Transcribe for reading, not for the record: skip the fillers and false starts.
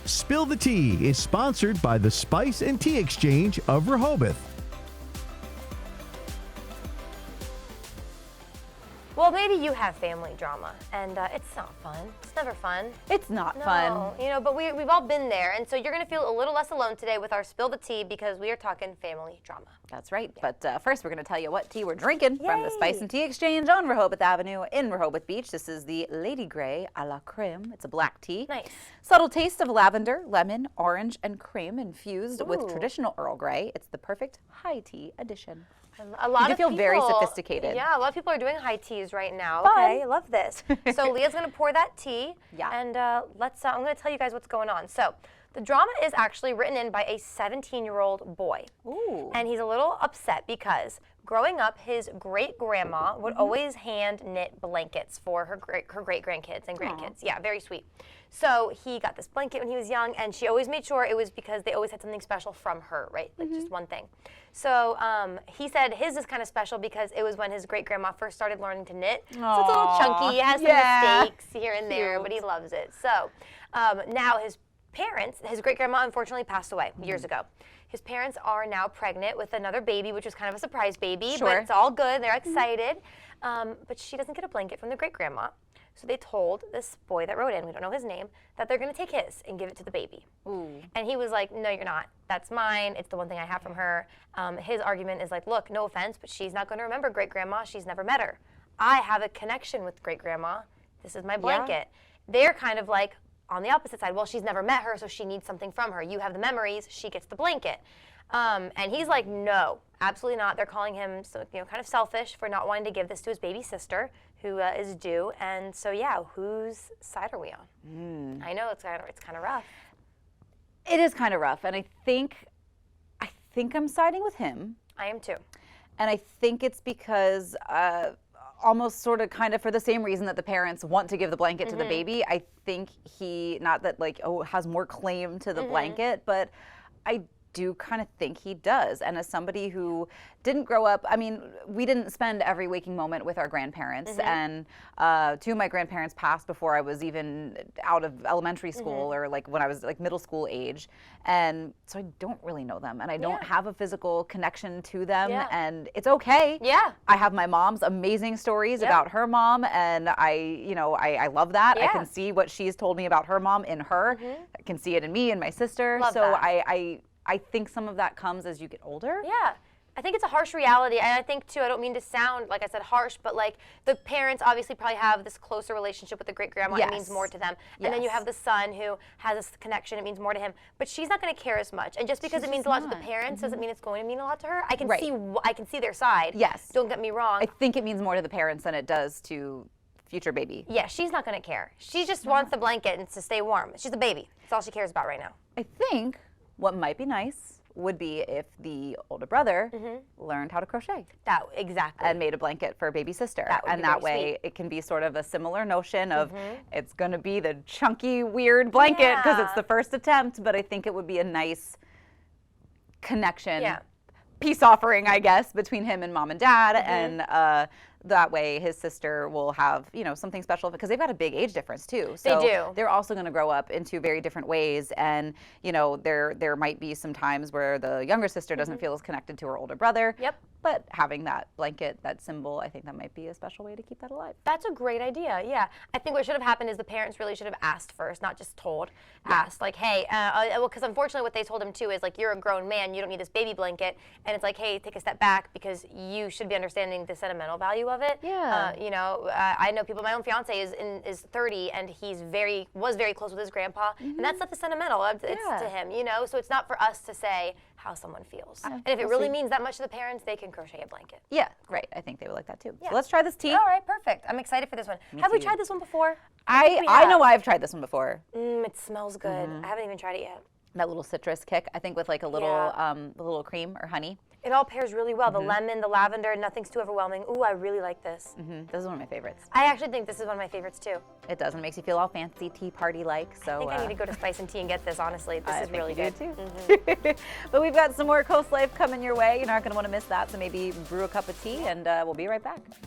Spill the Tea is sponsored by the Spice and Tea Exchange of Rehoboth. Well, maybe you have family drama, and it's not fun. It's never fun. It's not fun. You know, but we've all been there, and so you're going to feel a little less alone today with our Spill the Tea because we are talking family drama. That's right. Yeah. But first, we're going to tell you what tea we're drinking from the Yay. Spice and Tea Exchange on Rehoboth Avenue in Rehoboth Beach. This is the Lady Grey a la creme. It's a black tea. Nice. Subtle taste of lavender, lemon, orange, and cream infused with Ooh. traditional Earl Grey. It's the perfect high tea edition. A lot You of feel people, very sophisticated. Yeah, a lot of people are doing high teas right now. Fun. Okay, I love this. So Leah's going to pour that tea. Yeah. And I'm going to tell you guys what's going on. So the drama is actually written in by a 17-year-old boy. Ooh. And he's a little upset because growing up, his great-grandma would always hand knit blankets for her great-grandkids and grandkids. Yeah, very sweet. So he got this blanket when he was young, and she always made sure it was because they always had something special from her, right? Like just one thing. So he said his is kind of special because it was when his great-grandma first started learning to knit. So it's a little chunky. It has some mistakes here and there, but he loves it. So now his parents, his great-grandma unfortunately passed away years ago. His parents are now pregnant with another baby, which was kind of a surprise baby, but it's all good. They're excited. But she doesn't get a blanket from the great-grandma. So they told this boy that wrote in, we don't know his name, that they're going to take his and give it to the baby. Ooh. And he was like, no, you're not. That's mine. It's the one thing I have from her. His argument is like, look, no offense, but she's not going to remember great-grandma. She's never met her. I have a connection with great-grandma. This is my blanket. They're kind of like on the opposite side. Well, she's never met her, so she needs something from her. You have the memories. She gets the blanket. And he's like, no, absolutely not. They're calling him kind of selfish for not wanting to give this to his baby sister, who is due. And so, yeah, whose side are we on? I know it's kind of rough. It is kind of rough, and I think I'm siding with him. I am too. And I think it's because almost sort of kind of for the same reason that the parents want to give the blanket to the baby. I think he, not that has more claim to the blanket, but I do kind of think he does. And as somebody who didn't grow up, I mean, we didn't spend every waking moment with our grandparents. And two of my grandparents passed before I was even out of elementary school or like when I was like middle school age. And so I don't really know them, and I don't have a physical connection to them, and it's okay. Yeah. I have my mom's amazing stories about her mom, and I love that. I can see what she's told me about her mom in her. I can see it in me and my sister. Love so that. I think some of that comes as you get older. Yeah. I think it's a harsh reality, and I think too, I don't mean to sound, like I said, harsh, but like the parents obviously probably have this closer relationship with the great-grandma. It means more to them. And then you have the son who has this connection. It means more to him. But she's not going to care as much. And just because it means a lot to the parents doesn't mean it's going to mean a lot to her. I can see their side. Yes. Don't get me wrong. I think it means more to the parents than it does to future baby. Yeah, she's not going to care. She just wants the blanket and to stay warm. She's a baby. That's all she cares about right now. I think what might be nice would be if the older brother learned how to crochet. Exactly. And made a blanket for baby sister. That way it can be sort of a similar notion of it's going to be the chunky, weird blanket because it's the first attempt, but I think it would be a nice connection. Peace offering, I guess, between him and mom and dad, and that way his sister will have, something special because they've got a big age difference too. So they do. They're also going to grow up in two very different ways, and there might be some times where the younger sister doesn't feel as connected to her older brother. Yep. But having that blanket, that symbol, I think that might be a special way to keep that alive. That's a great idea. Yeah. I think what should have happened is the parents really should have asked first, not just told. Asked, like, hey, because unfortunately what they told him too is like, you're a grown man, you don't need this baby blanket, and it's like, hey, take a step back because you should be understanding the sentimental value of it. Yeah. I know people. My own fiance is 30, and was very close with his grandpa, and that stuff is sentimental. It's to him, So it's not for us to say how someone feels. And if it really means that much to the parents, they can crochet a blanket. Yeah, great. I think they would like that too. Yeah. So let's try this tea. All right, perfect. I'm excited for this one. Have we tried this one before? I know I've tried this one before. It smells good. I haven't even tried it yet. That little citrus kick, I think, with like a little cream or honey. It all pairs really well. The lemon, the lavender, nothing's too overwhelming. Ooh, I really like this. This is one of my favorites. I actually think this is one of my favorites too. It does. It makes you feel all fancy, tea party-like. So I think I need to go to Spice and Tea and get this, honestly. This is really good. Too. But we've got some more CoastLife coming your way. You're not going to want to miss that. So maybe brew a cup of tea, and we'll be right back.